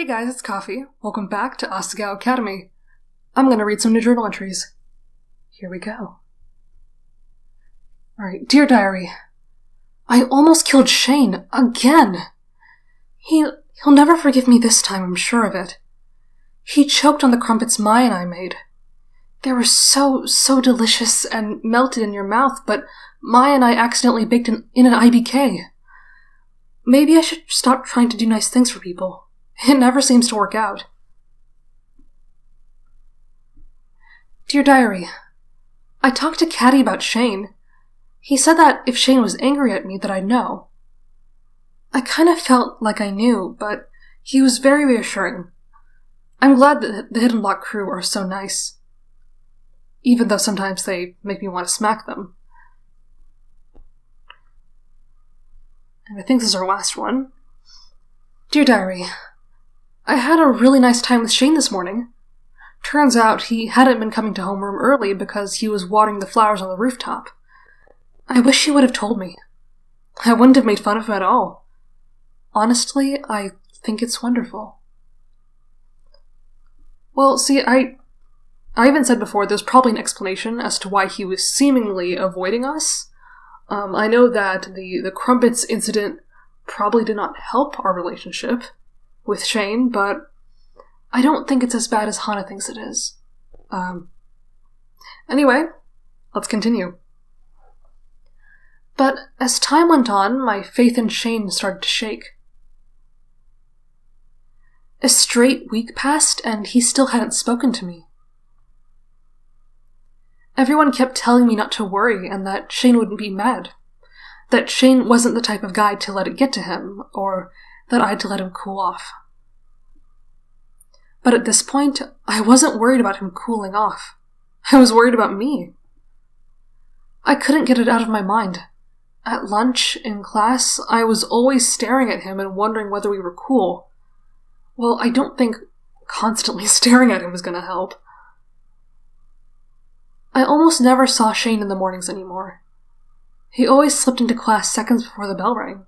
Hey guys, it's Coffee. Welcome back to Asagao Academy. I'm gonna read some new journal entries. Here we go. Alright, Dear Diary. I almost killed Shane, again! He'll never forgive me this time, I'm sure of it. He choked on the crumpets Maya and I made. They were so delicious and melted in your mouth, but Maya and I accidentally baked in an IBK. Maybe I should stop trying to do nice things for people. It never seems to work out. Dear Diary, I talked to Caddy about Shane. He said that if Shane was angry at me that I'd know. I kind of felt like I knew, but he was very reassuring. I'm glad that the Hidden Block crew are so nice. Even though sometimes they make me want to smack them. And I think this is our last one. Dear Diary, I had a really nice time with Shane this morning. Turns out he hadn't been coming to homeroom early because he was watering the flowers on the rooftop. I wish he would have told me. I wouldn't have made fun of him at all. Honestly, I think it's wonderful. Well, see, I even said before there's probably an explanation as to why he was seemingly avoiding us. I know that the crumpets incident probably did not help our relationship with Shane, but I don't think it's as bad as Hana thinks it is. Anyway, let's continue. But as time went on, my faith in Shane started to shake. A straight week passed, and he still hadn't spoken to me. Everyone kept telling me not to worry and that Shane wouldn't be mad. That Shane wasn't the type of guy to let it get to him, or that I had to let him cool off. But at this point, I wasn't worried about him cooling off. I was worried about me. I couldn't get it out of my mind. At lunch, in class, I was always staring at him and wondering whether we were cool. Well, I don't think constantly staring at him was going to help. I almost never saw Shane in the mornings anymore. He always slipped into class seconds before the bell rang.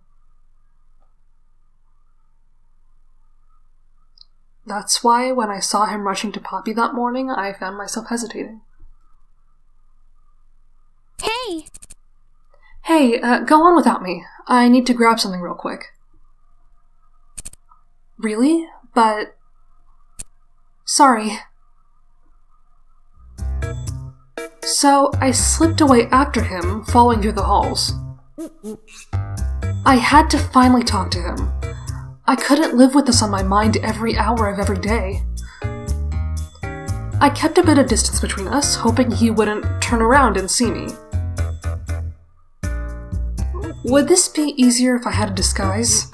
That's why when I saw him rushing to Poppy that morning, I found myself hesitating. Hey! Hey, go on without me. I need to grab something real quick. Really? But... Sorry. So, I slipped away after him, following through the halls. I had to finally talk to him. I couldn't live with this on my mind every hour of every day. I kept a bit of distance between us, hoping he wouldn't turn around and see me. Would this be easier if I had a disguise?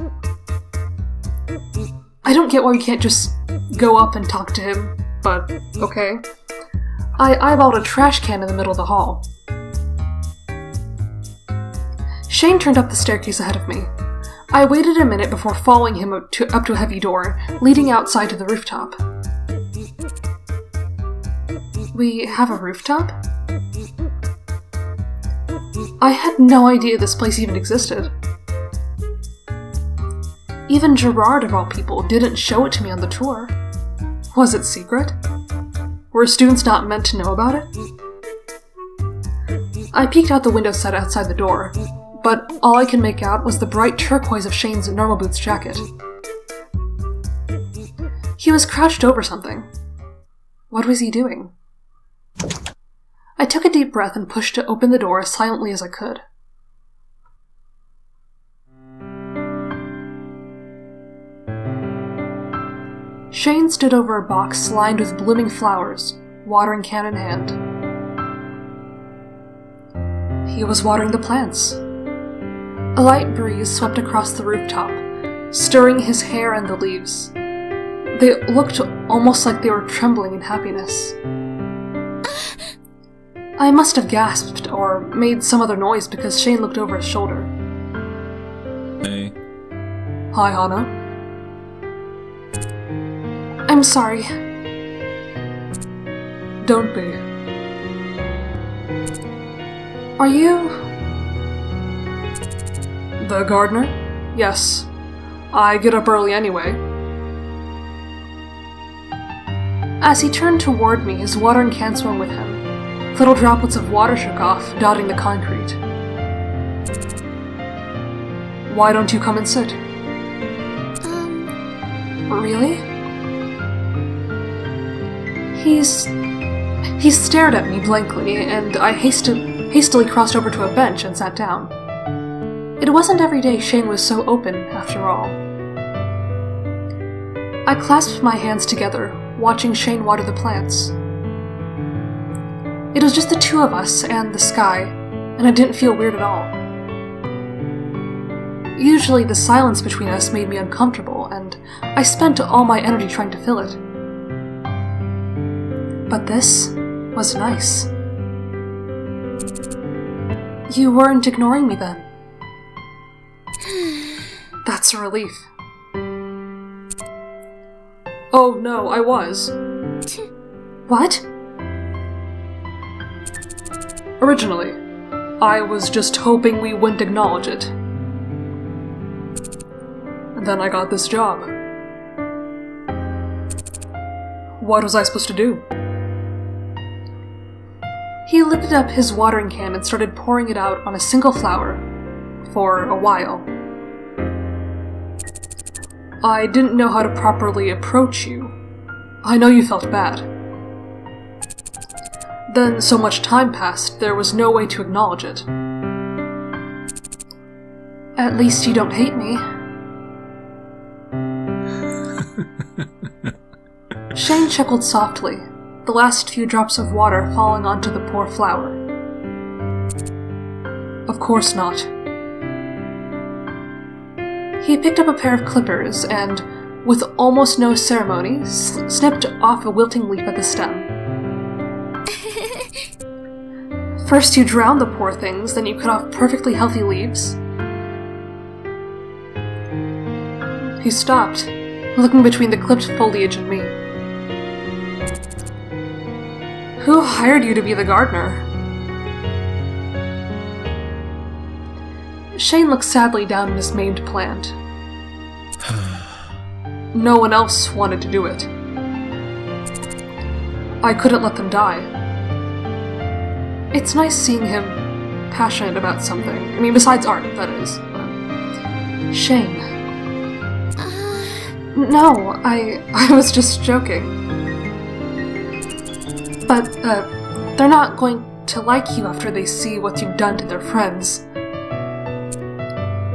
I don't get why we can't just go up and talk to him, but okay. I eyeballed a trash can in the middle of the hall. Shane turned up the staircase ahead of me. I waited a minute before following him up to a heavy door, leading outside to the rooftop. We have a rooftop? I had no idea this place even existed. Even Gerard, of all people, didn't show it to me on the tour. Was it secret? Were students not meant to know about it? I peeked out the window set outside the door, but all I could make out was the bright turquoise of Shane's normal boots jacket. He was crouched over something. What was he doing? I took a deep breath and pushed to open the door as silently as I could. Shane stood over a box lined with blooming flowers, watering can in hand. He was watering the plants. A light breeze swept across the rooftop, stirring his hair and the leaves. They looked almost like they were trembling in happiness. I must have gasped or made some other noise because Shane looked over his shoulder. Hey. Hi, Hana. I'm sorry. Don't be. Are you... the gardener? Yes. I get up early anyway. As he turned toward me, his watering can swung with him. Little droplets of water shook off, dotting the concrete. Why don't you come and sit? Really? He stared at me blankly, and I hastily crossed over to a bench and sat down. It wasn't every day Shane was so open, after all. I clasped my hands together, watching Shane water the plants. It was just the two of us and the sky, and I didn't feel weird at all. Usually the silence between us made me uncomfortable, and I spent all my energy trying to fill it. But this was nice. You weren't ignoring me then. That's a relief. Oh no, I was. What? Originally, I was just hoping we wouldn't acknowledge it. And then I got this job. What was I supposed to do? He lifted up his watering can and started pouring it out on a single flower, for a while. I didn't know how to properly approach you. I know you felt bad. Then so much time passed, there was no way to acknowledge it. At least you don't hate me. Shane chuckled softly, the last few drops of water falling onto the poor flower. Of course not. He picked up a pair of clippers and, with almost no ceremony, snipped off a wilting leaf at the stem. First you drown the poor things, then you cut off perfectly healthy leaves. He stopped, looking between the clipped foliage and me. Who hired you to be the gardener? Shane looked sadly down at his maimed plant. No one else wanted to do it. I couldn't let them die. It's nice seeing him passionate about something. I mean, besides art, that is. Shane. No, I was just joking. But, they're not going to like you after they see what you've done to their friends.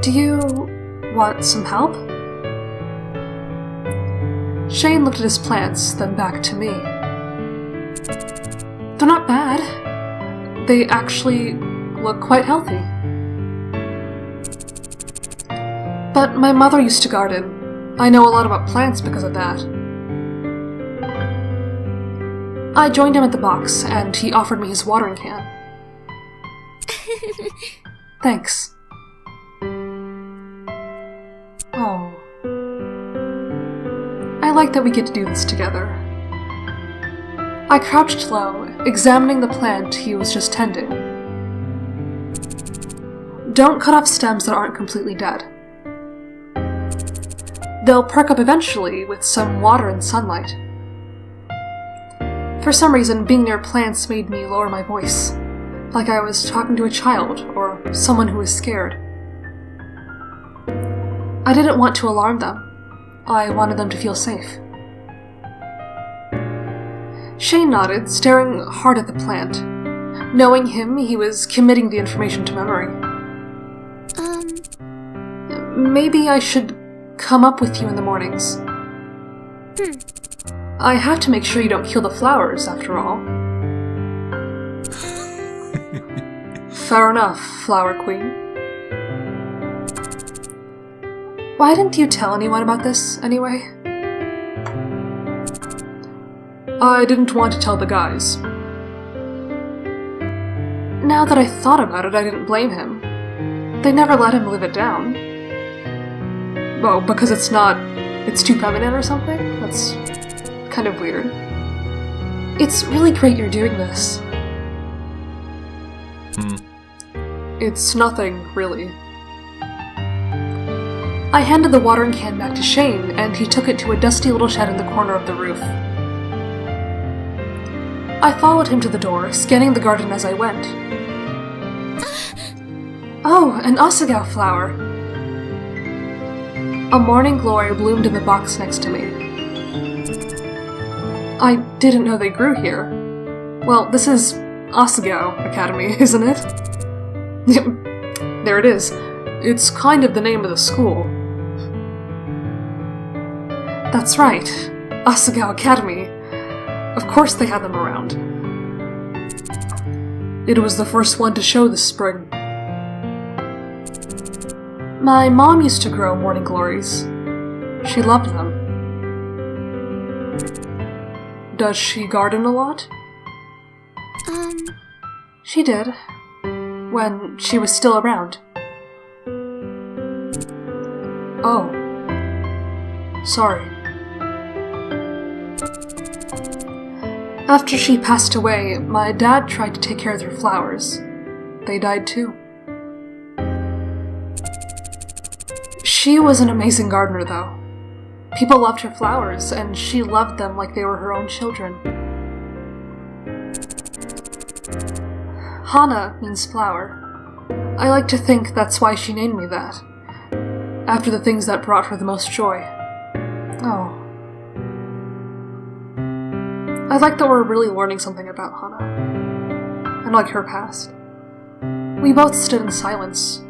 Do you want some help? Shane looked at his plants, then back to me. They're not bad. They actually look quite healthy. But my mother used to garden. I know a lot about plants because of that. I joined him at the box, and he offered me his watering can. Thanks. Oh. I like that we get to do this together. I crouched low, examining the plant he was just tending. Don't cut off stems that aren't completely dead. They'll perk up eventually with some water and sunlight. For some reason, being near plants made me lower my voice, like I was talking to a child or someone who was scared. I didn't want to alarm them. I wanted them to feel safe. Shane nodded, staring hard at the plant. Knowing him, he was committing the information to memory. Maybe I should come up with you in the mornings. I have to make sure you don't kill the flowers, after all. Fair enough, Flower Queen. Why didn't you tell anyone about this, anyway? I didn't want to tell the guys. Now that I thought about it, I didn't blame him. They never let him live it down. Oh, because it's too feminine or something? That's kind of weird. It's really great you're doing this. It's nothing, really. I handed the watering can back to Shane, and he took it to a dusty little shed in the corner of the roof. I followed him to the door, scanning the garden as I went. Oh, an Asagao flower! A morning glory bloomed in the box next to me. I didn't know they grew here. Well, this is Asagao Academy, isn't it? There it is. It's kind of the name of the school. That's right. Asagao Academy. Of course they had them around. It was the first one to show this spring. My mom used to grow morning glories. She loved them. Does she garden a lot? She did. When she was still around. Oh. Sorry. After she passed away, my dad tried to take care of their flowers. They died too. She was an amazing gardener, though. People loved her flowers, and she loved them like they were her own children. Hana means flower. I like to think that's why she named me that, after the things that brought her the most joy. Oh. I like that we're really learning something about Hana, and like her past. We both stood in silence,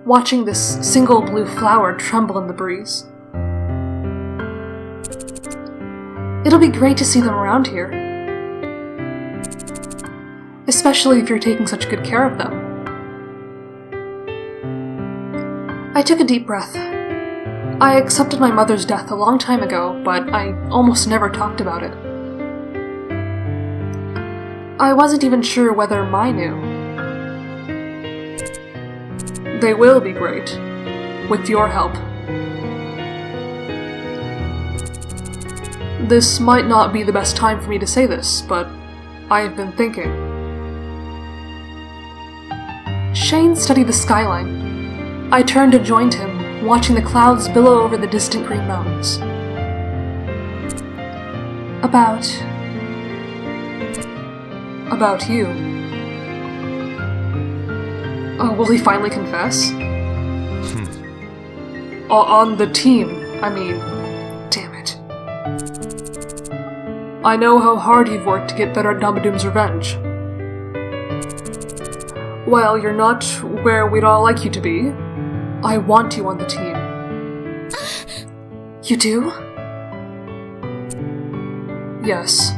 watching this single blue flower tremble in the breeze. It'll be great to see them around here, especially if you're taking such good care of them. I took a deep breath. I accepted my mother's death a long time ago, but I almost never talked about it. I wasn't even sure whether Mai knew. They will be great, with your help. This might not be the best time for me to say this, but I've been thinking. Shane studied the skyline. I turned and joined him, watching the clouds billow over the distant green mountains. About you. Oh, will he finally confess? On the team, I mean. Damn it. I know how hard you've worked to get better at Namadoom's revenge. While you're not where we'd all like you to be, I want you on the team. You do? Yes.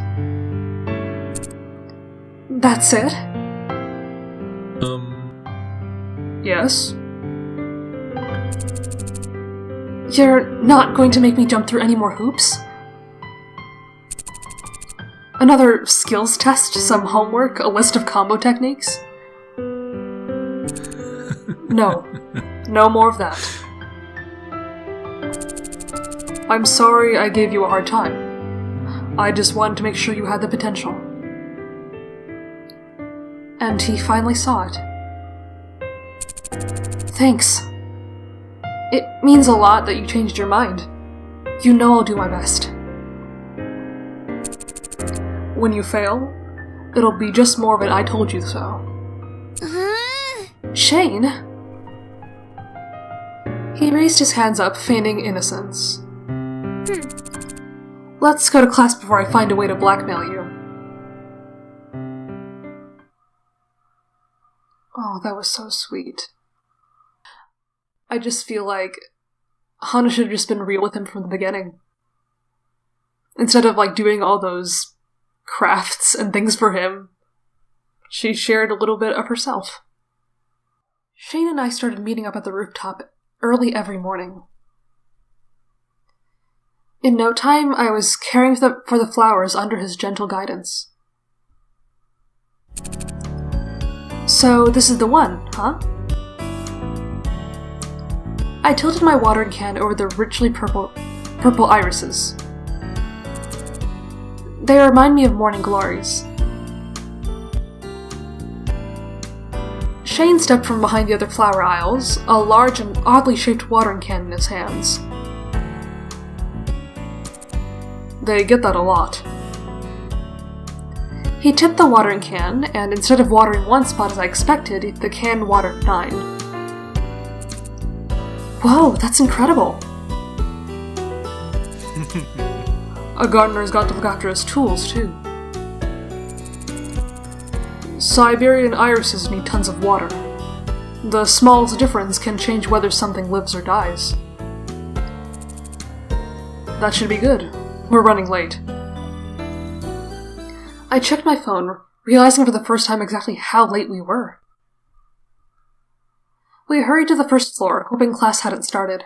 That's it? Yes? You're not going to make me jump through any more hoops? Another skills test, some homework, a list of combo techniques? No. No more of that. I'm sorry I gave you a hard time. I just wanted to make sure you had the potential. And he finally saw it. Thanks. It means a lot that you changed your mind. You know I'll do my best. When you fail, it'll be just more of an I told you so. Shane? He raised his hands up, feigning innocence. Let's go to class before I find a way to blackmail you. Oh, that was so sweet. I just feel like Hana should have just been real with him from the beginning. Instead of, doing all those crafts and things for him, she shared a little bit of herself. Shane and I started meeting up at the rooftop early every morning. In no time, I was caring for the flowers under his gentle guidance. So this is the one, huh? I tilted my watering can over the richly purple irises. They remind me of morning glories. Shane stepped from behind the other flower aisles, a large and oddly shaped watering can in his hands. They get that a lot. He tipped the watering can, and instead of watering one spot as I expected, the can watered 9. Whoa, that's incredible! A gardener's got to look after his tools, too. Siberian irises need tons of water. The smallest difference can change whether something lives or dies. That should be good. We're running late. I checked my phone, realizing for the first time exactly how late we were. We hurried to the first floor, hoping class hadn't started.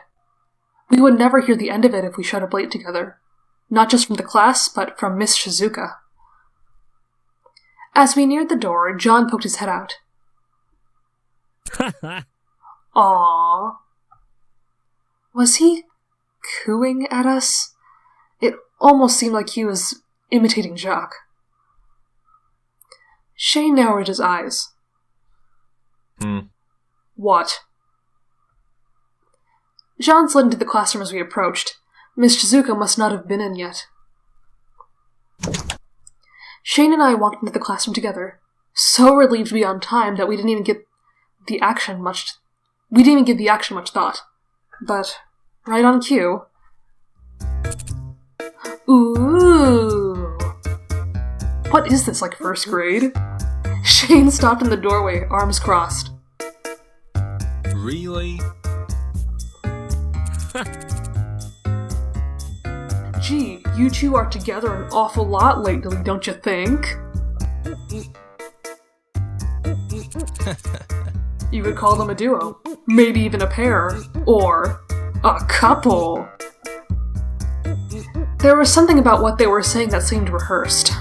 We would never hear the end of it if we showed up late together. Not just from the class, but from Miss Shizuka. As we neared the door, John poked his head out. Aww. Was he cooing at us? It almost seemed like he was imitating Jacques. Shane narrowed his eyes. What? Jean slid into the classroom as we approached. Miss Shizuka must not have been in yet. Shane and I walked into the classroom together, so relieved to be on time that we didn't even give the action much thought. But, right on cue... Ooh! What is this, like first grade? Shane stopped in the doorway, arms crossed. Really? Gee, you two are together an awful lot lately, don't you think? You could call them a duo, maybe even a pair, or a couple. There was something about what they were saying that seemed rehearsed.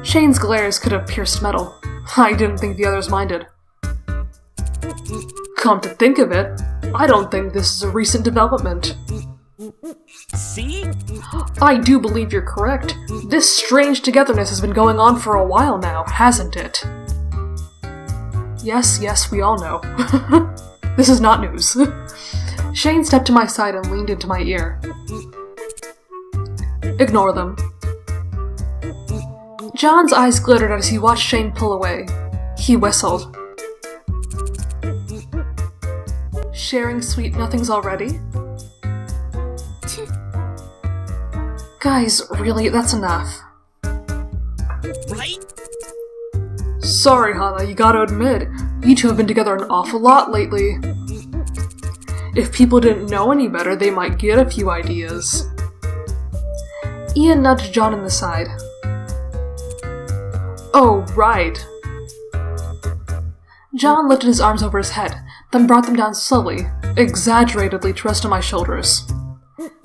Shane's glares could have pierced metal. I didn't think the others minded. Come to think of it, I don't think this is a recent development. See? I do believe you're correct. This strange togetherness has been going on for a while now, hasn't it? Yes, we all know. This is not news. Shane stepped to my side and leaned into my ear. Ignore them. John's eyes glittered as he watched Shane pull away. He whistled. Sharing sweet nothings already? Guys, really, that's enough. Right? Sorry, Hana, you gotta admit, you two have been together an awful lot lately. If people didn't know any better, they might get a few ideas. Ian nudged John in the side. Oh, right. John lifted his arms over his head, then brought them down slowly, exaggeratedly to rest on my shoulders.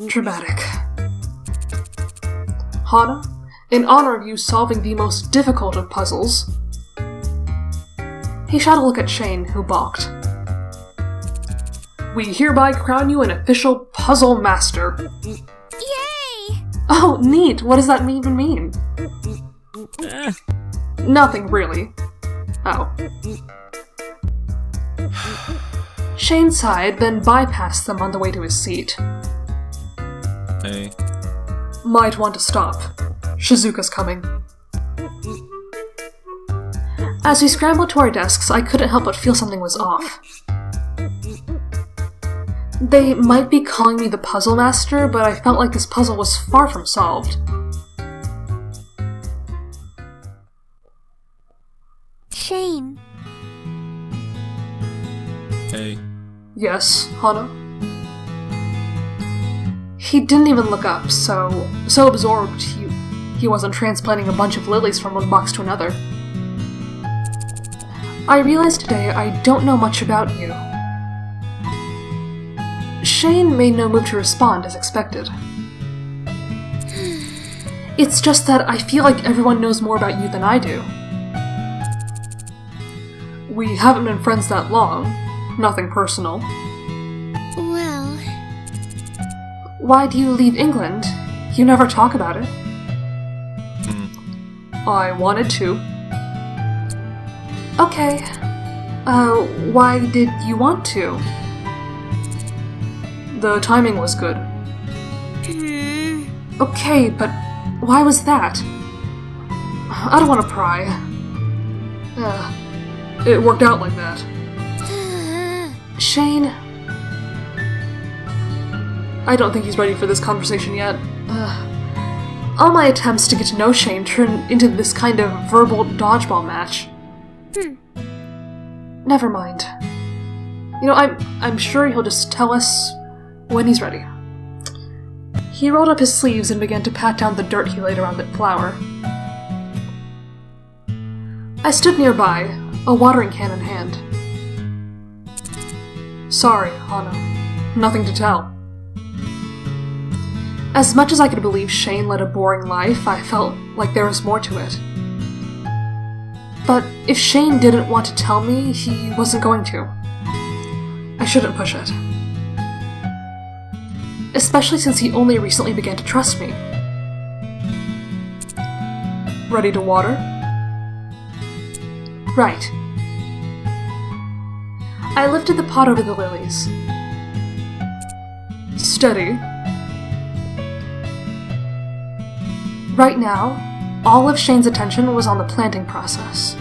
Dramatic. Hana, in honor of you solving the most difficult of puzzles... He shot a look at Shane, who balked. We hereby crown you an official puzzle master. Yay! Oh, neat! What does that even mean? Nothing, really. Oh. Shane sighed, then bypassed them on the way to his seat. Hey. Might want to stop. Shizuka's coming. As we scrambled to our desks, I couldn't help but feel something was off. They might be calling me the puzzle master, but I felt like this puzzle was far from solved. Shane. Hey. Yes, Hana? He didn't even look up, so absorbed he wasn't transplanting a bunch of lilies from one box to another. I realized today I don't know much about you. Shane made no move to respond as expected. It's just that I feel like everyone knows more about you than I do. We haven't been friends that long. Nothing personal. Well... Why do you leave England? You never talk about it. I wanted to. Okay. Why did you want to? The timing was good. Okay, but why was that? I don't want to pry. It worked out like that. Shane... I don't think he's ready for this conversation yet. All my attempts to get to know Shane turned into this kind of verbal dodgeball match. Never mind. You know, I'm sure he'll just tell us when he's ready. He rolled up his sleeves and began to pat down the dirt he laid around the flower. I stood nearby, a watering can in hand. Sorry, Hana. Nothing to tell. As much as I could believe Shane led a boring life, I felt like there was more to it. But if Shane didn't want to tell me, he wasn't going to. I shouldn't push it. Especially since he only recently began to trust me. Ready to water? Right. I lifted the pot over the lilies. Steady. Right now, all of Shane's attention was on the planting process.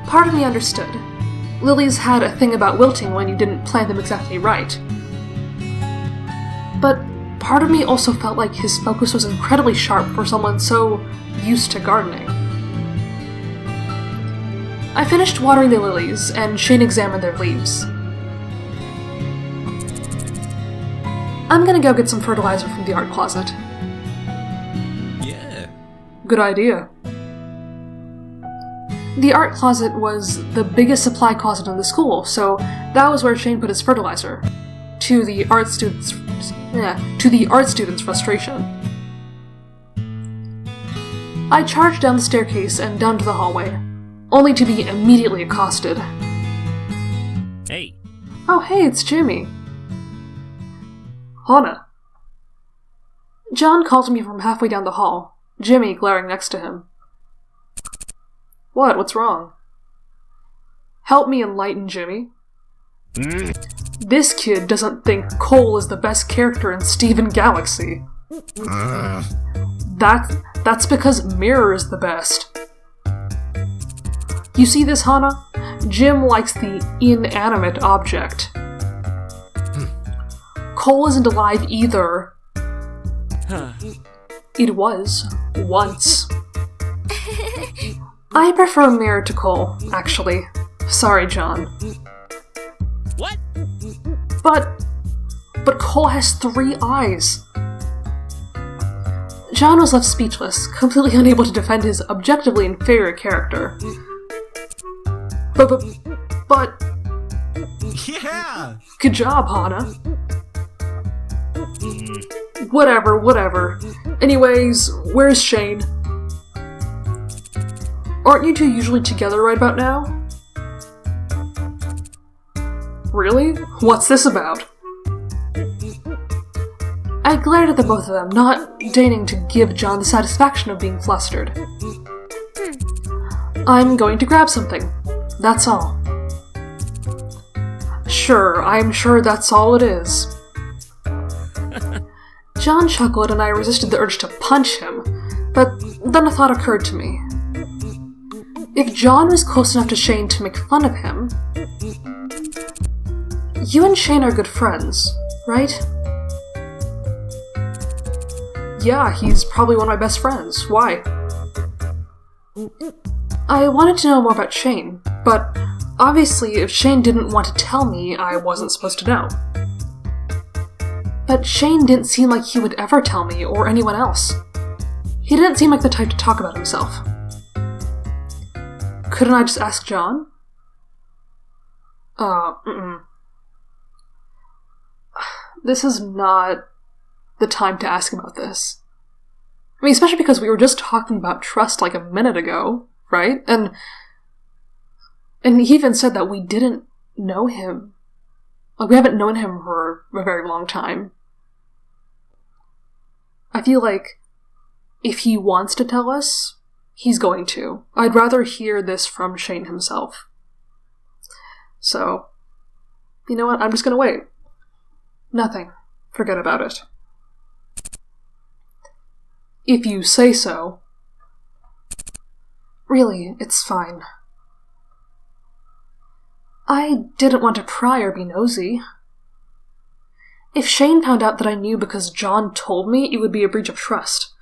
Part of me understood. Lilies had a thing about wilting when you didn't plant them exactly right. But part of me also felt like his focus was incredibly sharp for someone so used to gardening. I finished watering the lilies, and Shane examined their leaves. I'm gonna go get some fertilizer from the art closet. Yeah. Good idea. The art closet was the biggest supply closet in the school, so that was where Shane put his fertilizer. To the art students' frustration. I charged down the staircase and down to the hallway, only to be immediately accosted. Hey. Oh hey, it's Jimmy. Hana. John called to me from halfway down the hall, Jimmy glaring next to him. What's wrong? Help me enlighten Jimmy. This kid doesn't think Cole is the best character in Steven Galaxy. That's because Mirror is the best. You see this, Hana? Jim likes the inanimate object. Cole isn't alive either. It was. Once. I prefer Mirror to Cole, actually. Sorry, John. What? But Cole has 3 eyes. John was left speechless, completely unable to defend his objectively inferior character. But... Yeah! Good job, Hana. Whatever. Anyways, where's Shane? Aren't you two usually together right about now? Really? What's this about? I glared at the both of them, not deigning to give John the satisfaction of being flustered. I'm going to grab something. That's all. Sure, I'm sure that's all it is. John chuckled and I resisted the urge to punch him, but then a thought occurred to me. If John was close enough to Shane to make fun of him... You and Shane are good friends, right? Yeah, he's probably one of my best friends. Why? I wanted to know more about Shane, but obviously if Shane didn't want to tell me, I wasn't supposed to know. But Shane didn't seem like he would ever tell me, or anyone else. He didn't seem like the type to talk about himself. Couldn't I just ask John? This is not the time to ask about this. I mean, especially because we were just talking about trust like a minute ago, right? And he even said that we didn't know him. Like, we haven't known him for a very long time. I feel like if he wants to tell us, he's going to. I'd rather hear this from Shane himself. So, you know what? I'm just gonna wait. Nothing. Forget about it. If you say so. Really, it's fine. I didn't want to pry or be nosy. If Shane found out that I knew because John told me, it would be a breach of trust.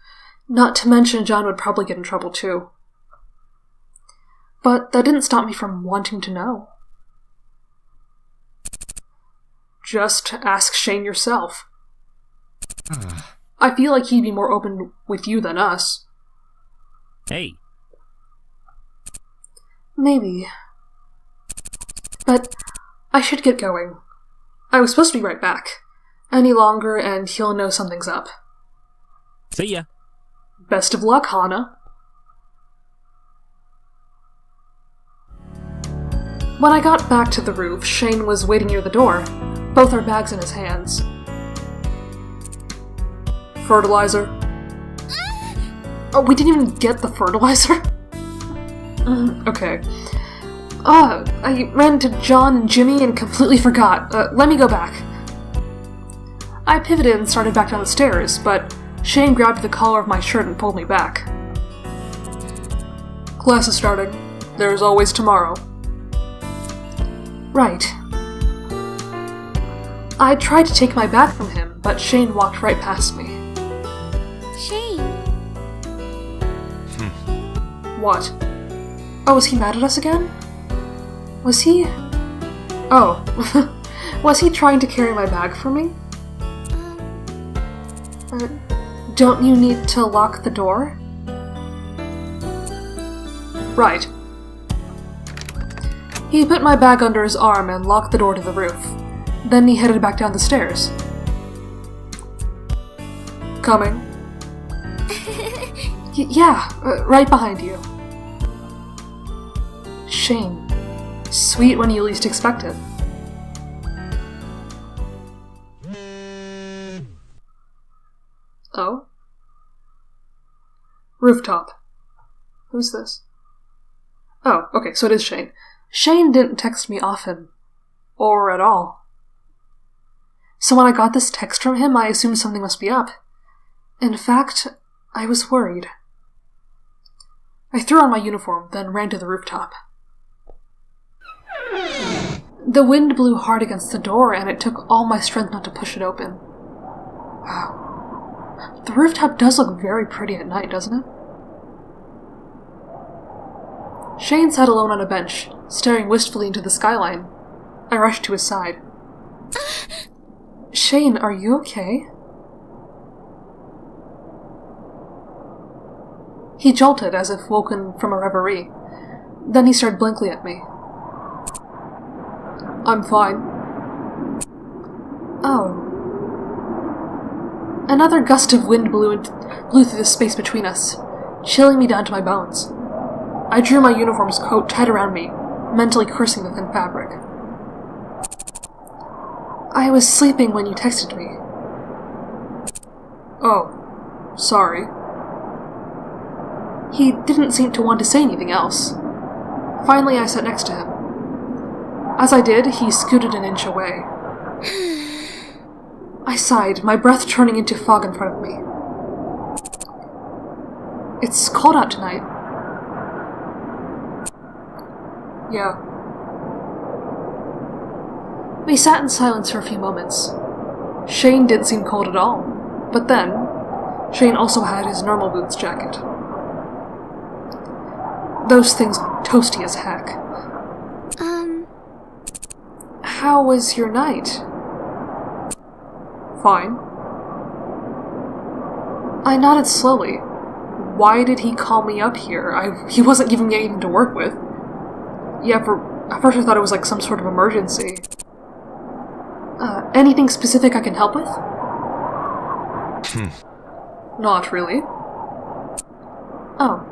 Not to mention John would probably get in trouble too. But that didn't stop me from wanting to know. Just ask Shane yourself. I feel like he'd be more open with you than us. Hey. Maybe. But I should get going. I was supposed to be right back. Any longer and he'll know something's up. See ya. Best of luck, Hana. When I got back to the roof, Shane was waiting near the door, both our bags in his hands. Fertilizer? Oh, we didn't even get the fertilizer? Okay. I ran into John and Jimmy and completely forgot. Let me go back. I pivoted and started back down the stairs, but Shane grabbed the collar of my shirt and pulled me back. Class is starting. There's always tomorrow. Right. I tried to take my bag from him, but Shane walked right past me. Shane. What? Oh, was he mad at us again? Was he... Oh. Was he trying to carry my bag for me? Don't you need to lock the door? Right. He put my bag under his arm and locked the door to the roof. Then he headed back down the stairs. Coming? Yeah, right behind you. Shane. Sweet when you least expect it. Oh? Rooftop. Who's this? Oh, okay, so it is Shane. Shane didn't text me often. Or at all. So when I got this text from him, I assumed something must be up. In fact, I was worried. I threw on my uniform, then ran to the rooftop. The wind blew hard against the door, and it took all my strength not to push it open. Wow. The rooftop does look very pretty at night, doesn't it? Shane sat alone on a bench, staring wistfully into the skyline. I rushed to his side. Shane, are you okay? He jolted as if woken from a reverie. Then he stared blankly at me. I'm fine. Oh. Another gust of wind blew through the space between us, chilling me down to my bones. I drew my uniform's coat tight around me, mentally cursing the thin fabric. I was sleeping when you texted me. Oh, sorry. He didn't seem to want to say anything else. Finally, I sat next to him. As I did, he scooted an inch away. I sighed, my breath turning into fog in front of me. It's cold out tonight. Yeah. We sat in silence for a few moments. Shane didn't seem cold at all, but then, Shane also had his normal boots jacket. Those things look toasty as heck. How was your night? Fine. I nodded slowly. Why did he call me up here? He wasn't giving me anything to work with. Yeah, at first I thought it was like some sort of emergency. Anything specific I can help with? Not really. Oh.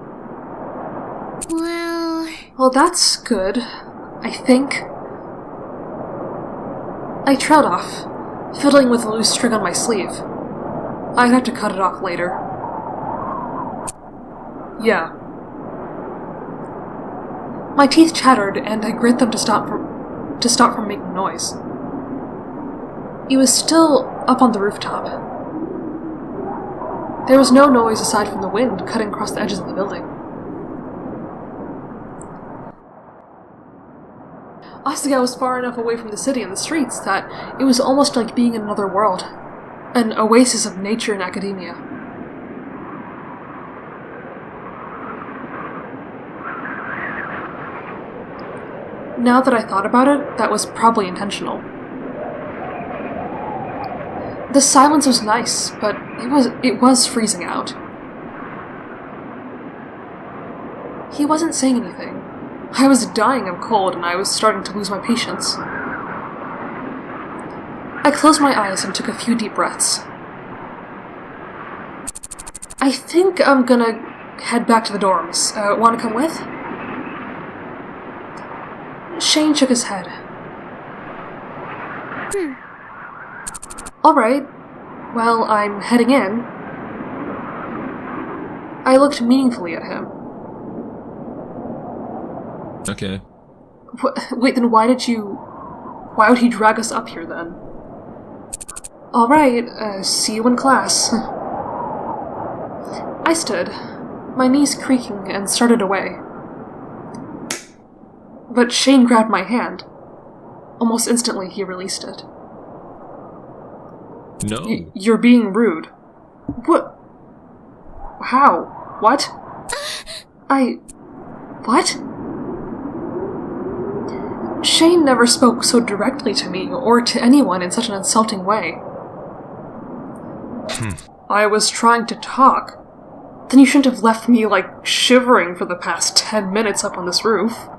Well, that's good, I think. I trailed off, fiddling with a loose string on my sleeve. I'd have to cut it off later. Yeah. My teeth chattered, and I grit them to stop from making noise. He was still up on the rooftop. There was no noise aside from the wind cutting across the edges of the building. Asagao was far enough away from the city and the streets that it was almost like being in another world. An oasis of nature and academia. Now that I thought about it, that was probably intentional. The silence was nice, but it was freezing out. He wasn't saying anything. I was dying of cold and I was starting to lose my patience. I closed my eyes and took a few deep breaths. I think I'm gonna head back to the dorms. Wanna come with? Shane shook his head. Alright. Well, I'm heading in. I looked meaningfully at him. Okay. Wait, then why would he drag us up here then? Alright, see you in class. I stood, my knees creaking, and started away. But Shane grabbed my hand. Almost instantly, he released it. No. You're being rude. What? How? What? What? Shane never spoke so directly to me, or to anyone in such an insulting way. I was trying to talk. Then you shouldn't have left me, shivering for the past 10 minutes up on this roof.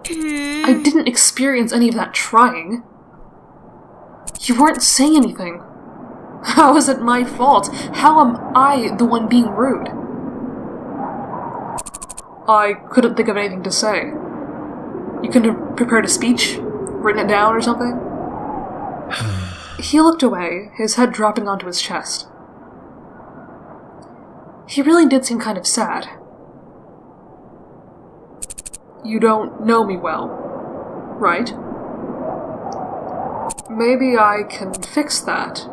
I didn't experience any of that trying. You weren't saying anything. How is it my fault? How am I the one being rude? I couldn't think of anything to say. You couldn't have prepared a speech? Written it down or something? He looked away, his head dropping onto his chest. He really did seem kind of sad. You don't know me well, right? Maybe I can fix that.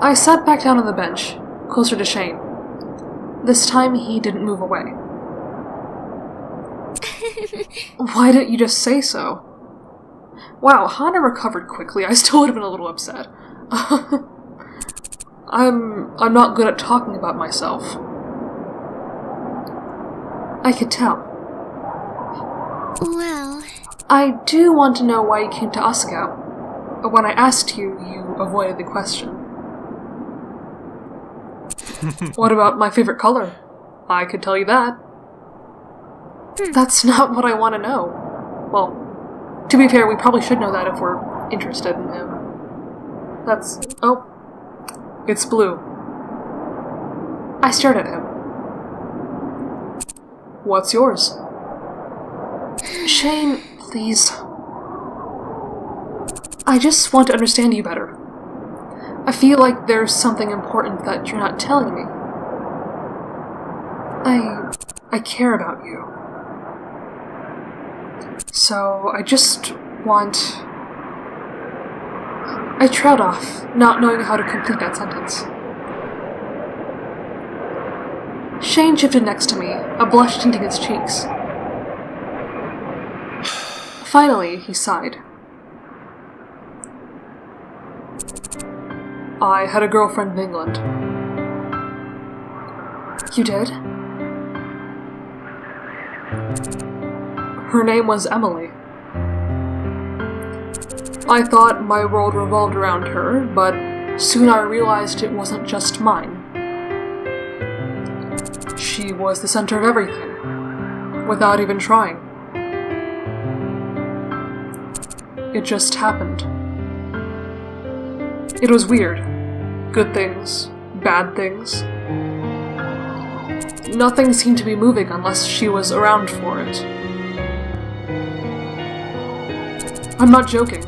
I sat back down on the bench, closer to Shane. This time he didn't move away. Why didn't you just say so? Wow, Hana recovered quickly. I still would have been a little upset. I'm not good at talking about myself. I could tell. Well... I do want to know why you came to Asagao. But when I asked you, you avoided the question. What about my favorite color? I could tell you that. That's not what I want to know. Well, to be fair, we probably should know that if we're interested in him. Oh. It's blue. I stared at him. What's yours? Shane, please. I just want to understand you better. I feel like there's something important that you're not telling me. I care about you. So, I just want... I trailed off, not knowing how to complete that sentence. Shane shifted next to me, a blush tinting his cheeks. Finally, he sighed. I had a girlfriend in England. You did? Her name was Emily. I thought my world revolved around her, but soon I realized it wasn't just mine. She was the center of everything, without even trying. It just happened. It was weird. Good things, bad things. Nothing seemed to be moving unless she was around for it. I'm not joking.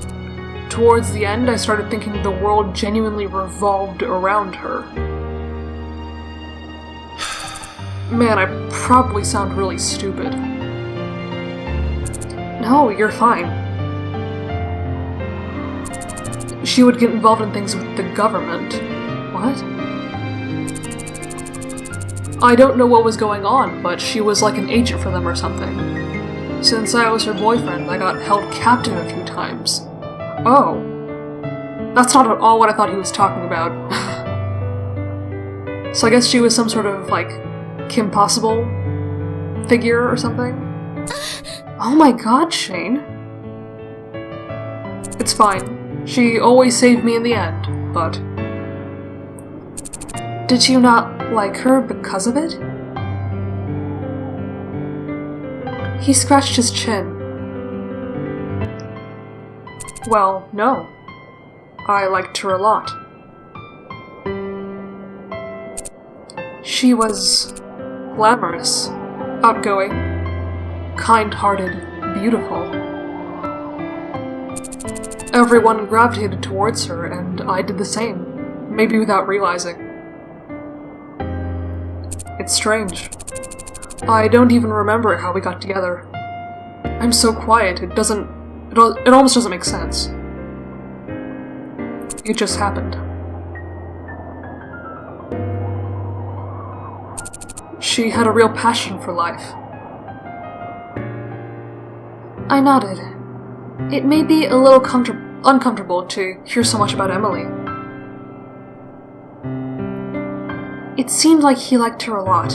Towards the end, I started thinking the world genuinely revolved around her. Man, I probably sound really stupid. No, you're fine. She would get involved in things with the government. What? I don't know what was going on, but she was like an agent for them or something. Since I was her boyfriend, I got held captive a few times. Oh. That's not at all what I thought he was talking about. So I guess she was some sort of, like, Kim Possible figure or something? Oh my god, Shane. It's fine. She always saved me in the end, but... Did you not like her because of it? He scratched his chin. Well, no. I liked her a lot. She was glamorous, outgoing, kind-hearted, beautiful. Everyone gravitated towards her, and I did the same, maybe without realizing. It's strange. I don't even remember how we got together. I'm so quiet, it almost doesn't make sense. It just happened. She had a real passion for life. I nodded. It made me a little uncomfortable to hear so much about Emily. It seemed like he liked her a lot.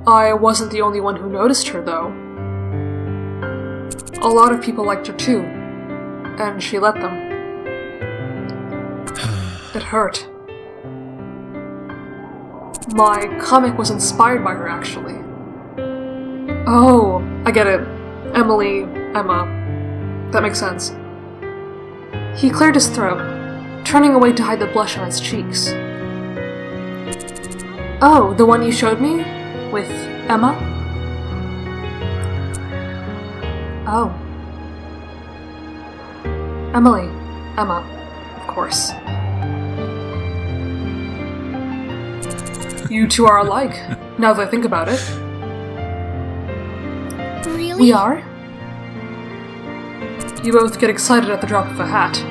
I wasn't the only one who noticed her, though. A lot of people liked her too, and she let them. It hurt. My comic was inspired by her, actually. Oh, I get it. Emily, Emma. That makes sense. He cleared his throat, turning away to hide the blush on his cheeks. Oh, the one you showed me? With Emma? Oh. Emily. Emma. Of course. You two are alike, now that I think about it. Really? We are? You both get excited at the drop of a hat.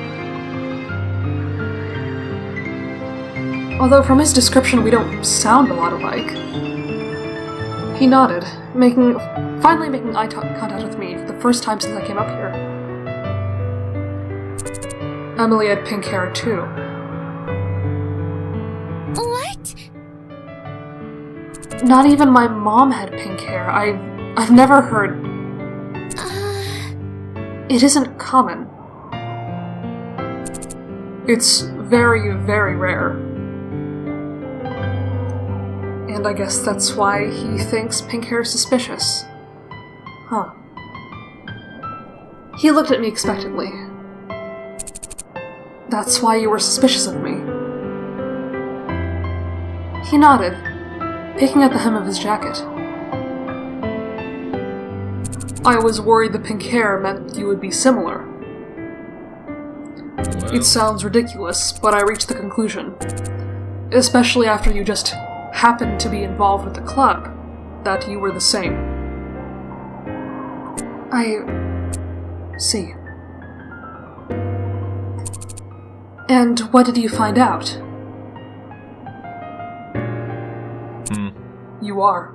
Although from his description we don't sound a lot alike. He nodded, finally making eye contact with me for the first time since I came up here. Emily had pink hair too. What? Not even my mom had pink hair. I've never heard... It isn't common. It's very, very rare. And I guess that's why he thinks pink hair is suspicious. Huh. He looked at me expectantly. That's why you were suspicious of me. He nodded, picking at the hem of his jacket. I was worried the pink hair meant you would be similar. Well. It sounds ridiculous, but I reached the conclusion, especially after you just happened to be involved with the club, that you were the same. I see. And what did you find out? You are.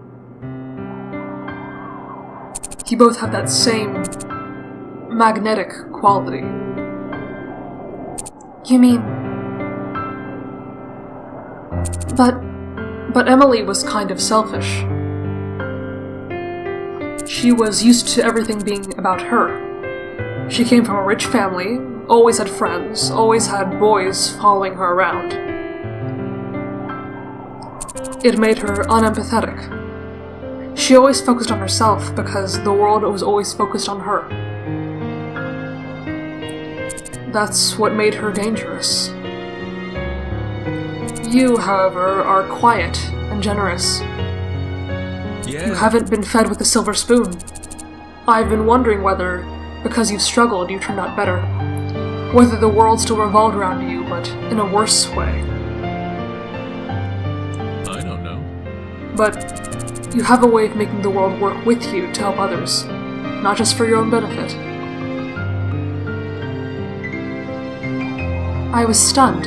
You both have that same magnetic quality. You mean... But Emily was kind of selfish. She was used to everything being about her. She came from a rich family, always had friends, always had boys following her around. It made her unempathetic. She always focused on herself because the world was always focused on her. That's what made her dangerous. You, however, are quiet and generous. Yeah. You haven't been fed with a silver spoon. I've been wondering whether, because you've struggled, you turned out better. Whether the world still revolved around you, but in a worse way. I don't know. But you have a way of making the world work with you to help others, not just for your own benefit. I was stunned.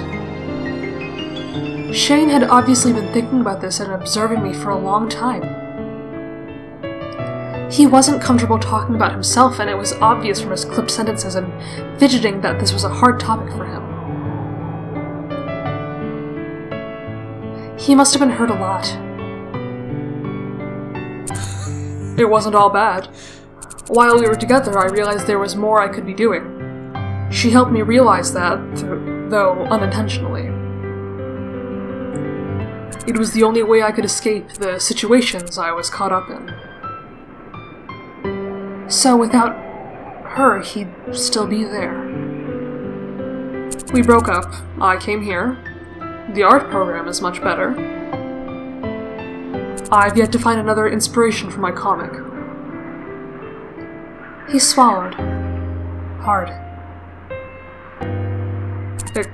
Shane had obviously been thinking about this and observing me for a long time. He wasn't comfortable talking about himself, and it was obvious from his clipped sentences and fidgeting that this was a hard topic for him. He must have been hurt a lot. It wasn't all bad. While we were together, I realized there was more I could be doing. She helped me realize that, though unintentionally. It was the only way I could escape the situations I was caught up in. So without her, he'd still be there. We broke up. I came here. The art program is much better. I've yet to find another inspiration for my comic. He swallowed. Hard.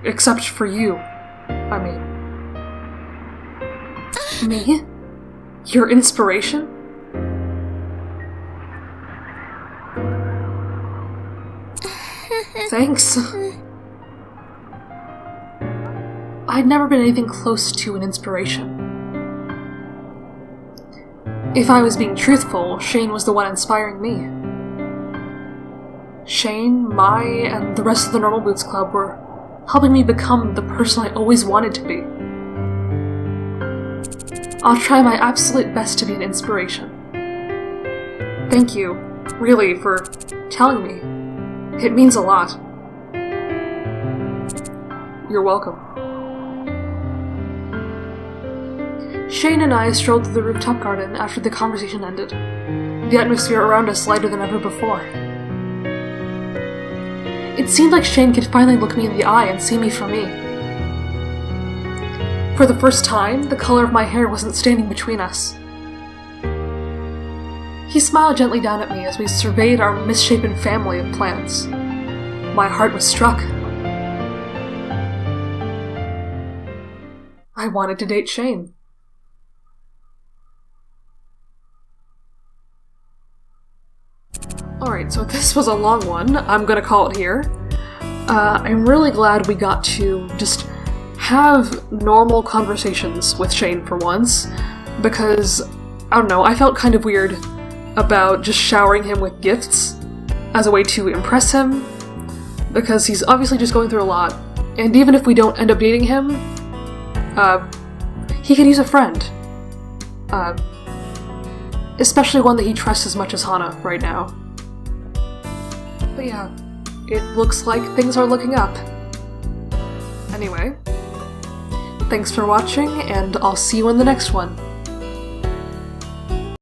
Except for you. I mean... Me? Your inspiration? Thanks. I'd never been anything close to an inspiration. If I was being truthful, Shane was the one inspiring me. Shane, Mai, and the rest of the Normal Boots Club were helping me become the person I always wanted to be. I'll try my absolute best to be an inspiration. Thank you, really, for telling me. It means a lot. You're welcome. Shane and I strolled through the rooftop garden after the conversation ended, the atmosphere around us lighter than ever before. It seemed like Shane could finally look me in the eye and see me for me. For the first time, the color of my hair wasn't standing between us. He smiled gently down at me as we surveyed our misshapen family of plants. My heart was struck. I wanted to date Shane. Alright, so this was a long one. I'm gonna call it here. I'm really glad we got to just have normal conversations with Shane for once, because, I don't know, I felt kind of weird about just showering him with gifts as a way to impress him, because he's obviously just going through a lot, and even if we don't end up dating him, he could use a friend. Especially one that he trusts as much as Hana right now. But yeah, it looks like things are looking up. Anyway, thanks for watching, and I'll see you in the next one.